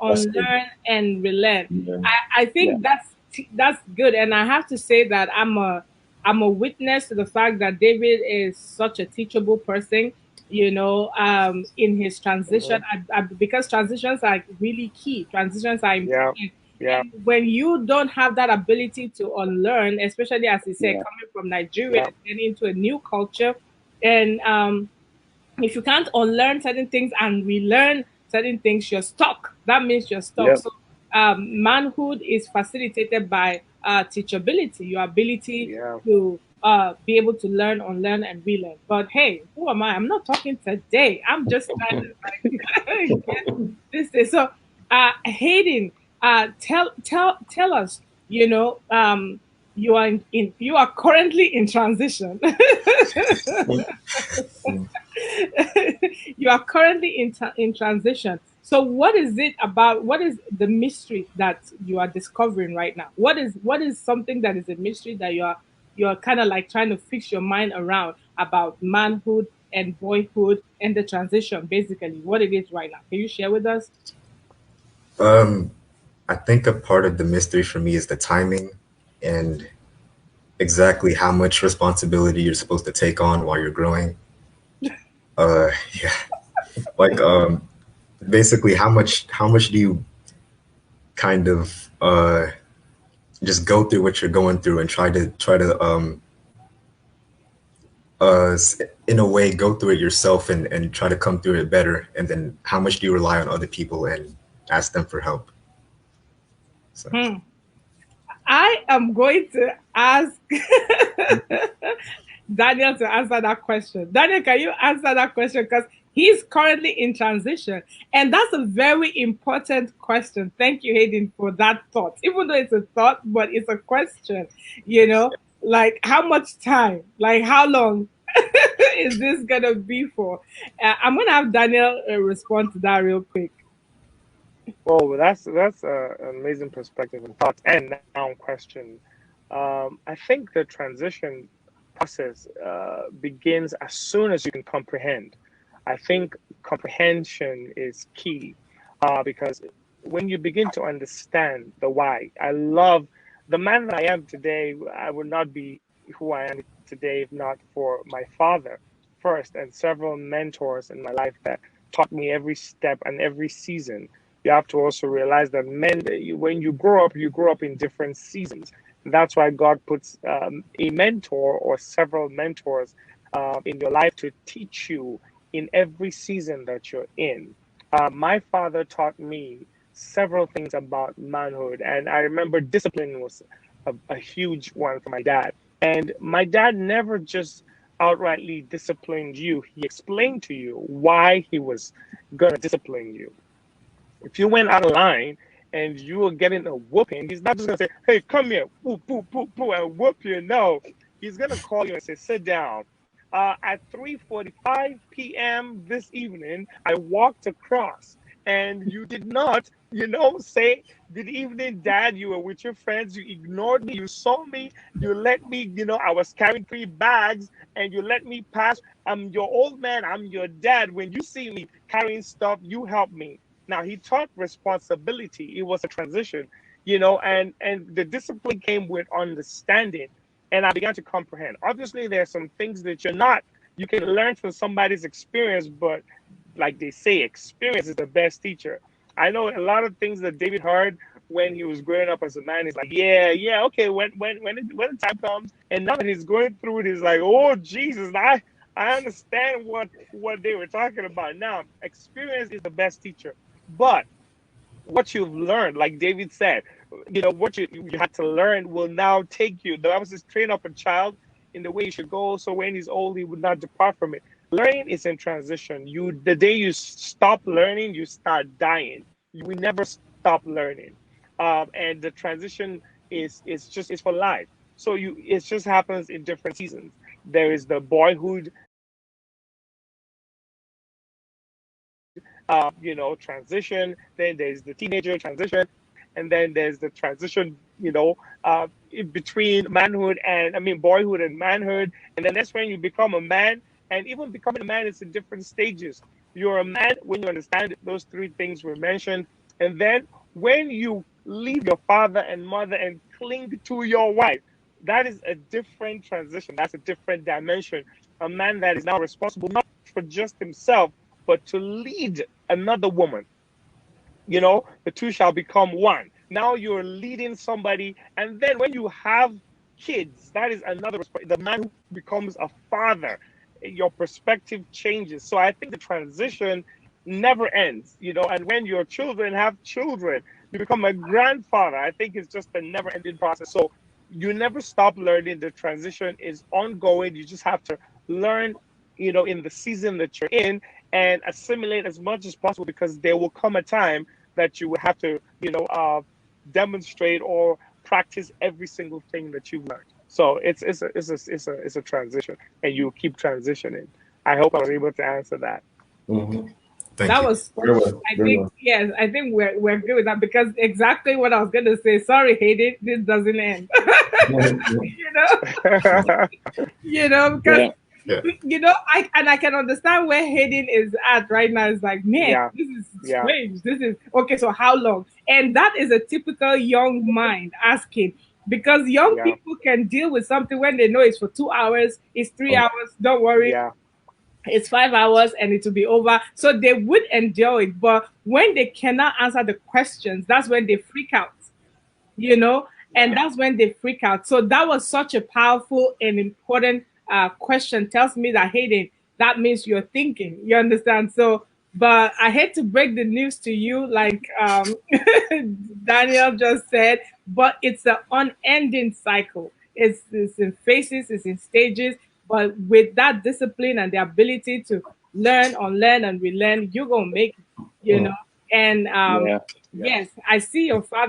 That's good. unlearn and relearn. Yeah. I Yeah. think that's good, and I have to say that I'm a witness to the fact that David is such a teachable person. In his transition, Mhm. because transitions are really key. Transitions are Yeah. important, Yeah. and when you don't have that ability to unlearn, especially as he said, Yeah. coming from Nigeria Yeah. and getting into a new culture, and if you can't unlearn certain things and relearn certain things, you're stuck. That means you're stuck. Yep. So, manhood is facilitated by teachability, your ability Yeah. to be able to learn, unlearn, and relearn. But hey, who am I? I'm not talking today. I'm just trying to like get this thing. So, Hayden, tell us. You are currently in transition. You are currently in transition. So what is the mystery that you are discovering right now? What is something that is a mystery that you're kind of like trying to fix your mind around about manhood and boyhood and the transition, basically what it is right now? Can you share with us? Um, I think a part of the mystery for me is the timing and exactly how much responsibility you're supposed to take on while you're growing. Yeah, like basically how much do you kind of just go through what you're going through and try to in a way go through it yourself and try to come through it better, and then how much do you rely on other people and ask them for help? So Hmm. I am going to ask Daniel to answer that question. Daniel, can you answer that question? Because he's currently in transition. And that's a very important question. Thank you, Hayden, for that thought. Even though it's a thought, but it's a question, like how much time, like how long is this going to be for? I'm going to have Daniel respond to that real quick. Well, that's an amazing perspective and thought, and now question. I think the transition process begins as soon as you can comprehend. I think comprehension is key because when you begin to understand the why, I love the man that I am today. I would not be who I am today if not for my father first and several mentors in my life that taught me every step and every season. You have to also realize that when you grow up in different seasons. That's why God puts a mentor or several mentors in your life to teach you in every season that you're in. My father taught me several things about manhood, and I remember discipline was a huge one for my dad. And my dad never just outrightly disciplined you, he explained to you why he was going to discipline you. If you went out of line and you were getting a whooping, he's not just gonna say, "Hey, come here, poo, poo, poo, poo," and whoop you. No, he's gonna call you and say, "Sit down." At 3:45 p.m. this evening, I walked across, and you did not, say, "Good evening, Dad." You were with your friends. You ignored me. You saw me. You let me, I was carrying 3 bags, and you let me pass. I'm your old man. I'm your dad. When you see me carrying stuff, you help me. Now he taught responsibility. It was a transition, and the discipline came with understanding, and I began to comprehend. Obviously, there are some things that you can learn from somebody's experience, but like they say, experience is the best teacher. I know a lot of things that David heard when he was growing up as a man. He's like, yeah, yeah, okay. When the time comes, and now that he's going through it, he's like, oh Jesus, I understand what they were talking about. Now, experience is the best teacher. But what you've learned, like David said, what you had to learn will now take you. The Bible says, train up a child in the way he should go, so when he's old, he would not depart from it. Learning is in transition. The day you stop learning, you start dying. We never stop learning, and the transition is for life. So it just happens in different seasons. There is the boyhood transition. Then there's the teenager transition, and then there's the transition, in between boyhood and manhood. And then that's when you become a man. And even becoming a man is in different stages. You're a man when you understand those 3 things were mentioned. And then when you leave your father and mother and cling to your wife, that is a different transition. That's a different dimension. A man that is now responsible not for just himself, but to lead another woman. You know, the two shall become one. Now you're leading somebody, and then when you have kids, that is another. The man who becomes a father, your perspective changes. So I think the transition never ends. You know, and when your children have children, you become a grandfather. I think it's just a never-ending process. So you never stop learning. The transition is ongoing. You just have to learn, you know, in the season that you're in, and assimilate as much as possible, because there will come a time that you would have to, you know, demonstrate or practice every single thing that you've learned. So it's a transition, and you keep transitioning. I hope I was able to answer that. Thank That you. was, Very well. I Very think, well. yes, I think we're good with that, because exactly what I was going to say. Sorry, Hayden, this doesn't end. you know, because Yeah. Yeah. I can understand where Hayden is at right now. It's like, man, Yeah, this is yeah, strange. This is okay. So how long? And that is a typical young mind asking, because young yeah, people can deal with something when they know it's for 2 hours, it's 3 hours. Don't worry, yeah, it's 5 hours and it will be over. So they would endure it. But when they cannot answer the questions, that's when they freak out, and yeah, that's when they freak out. So that was such a powerful and important question. Tells me that, Hayden, that means you're thinking. You understand? So, but I hate to break the news to you, like Daniel just said, but it's an unending cycle. It's in phases, it's in stages, but with that discipline and the ability to learn, unlearn, and relearn, you're gonna make it. And Yeah. yeah. yes, I see your father